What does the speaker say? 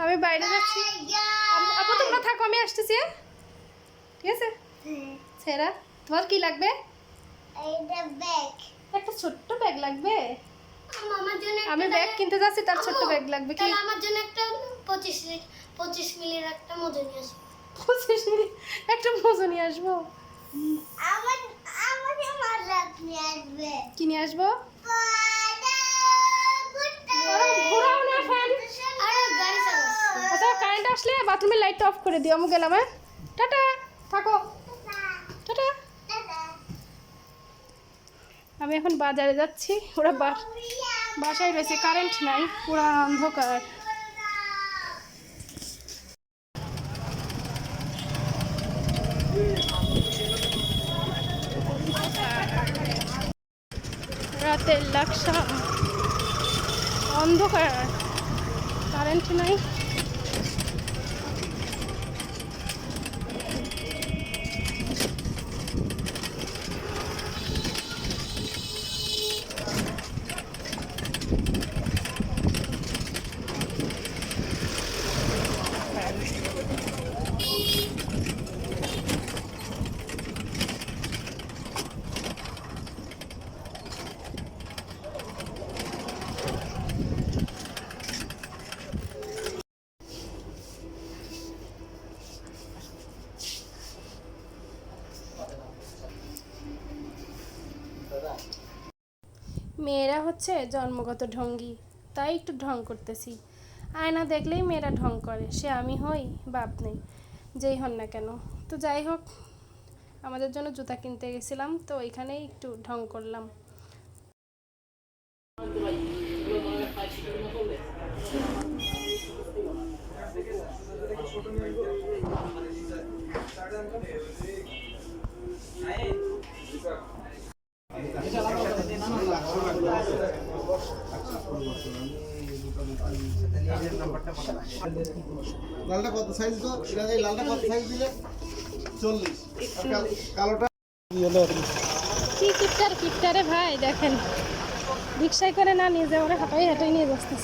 আমি বাইরে যাচ্ছি। আপু তোমরা থাকো, আমি আসতেছি। ঠিক আছে সেরা, তোমার কি লাগবে? একটা ছোট্ট ব্যাগ লাগবে। আমি ব্যাগ কিনতে যাচ্ছি, তার ছোট্ট ব্যাগ লাগবে। কি আমার জন্য একটা 25 মিলির একটা মজা নিয়ে আসবো। 25 মিনিট একটা মজা নিয়ে আসবো। কি নিয়ে আসবো? ঘোরাও না ফ্যান। আচ্ছা কারেন্ট আসলে বাথরুমের লাইটটা অফ করে দিও। আমি গেলাম। হ্যাঁ টাটা, থাকো। টাটা। আমি এখন বাজারে যাচ্ছি। ওরা বাসায় রয়েছে, কারেন্ট নাই, পুরো অন্ধকার। রাতের লাকসা, অন্ধকার, কারেন্ট নাই। মেয়েরা হচ্ছে জন্মগত ঢঙ্গী, তাই একটু ঢং করতেছি। আয়না দেখলেই মেয়েরা ঢং করে, সে আমি হই বাপ নেই, যেই হন না কেন। তো যাই হোক, আমাদের জন্য জুতা কিনতে গেছিলাম, তো ওইখানেই একটু ঢং করলাম। লালটা কত সাইজ গো? এই লালটা কত সাইজ দিলে? 40। কালোটা কি কিপটারে ভাই, দেখেন রিক্সায় করে না নিয়ে যায়, ওরা হাঁটাই নিয়ে যাচ্ছে।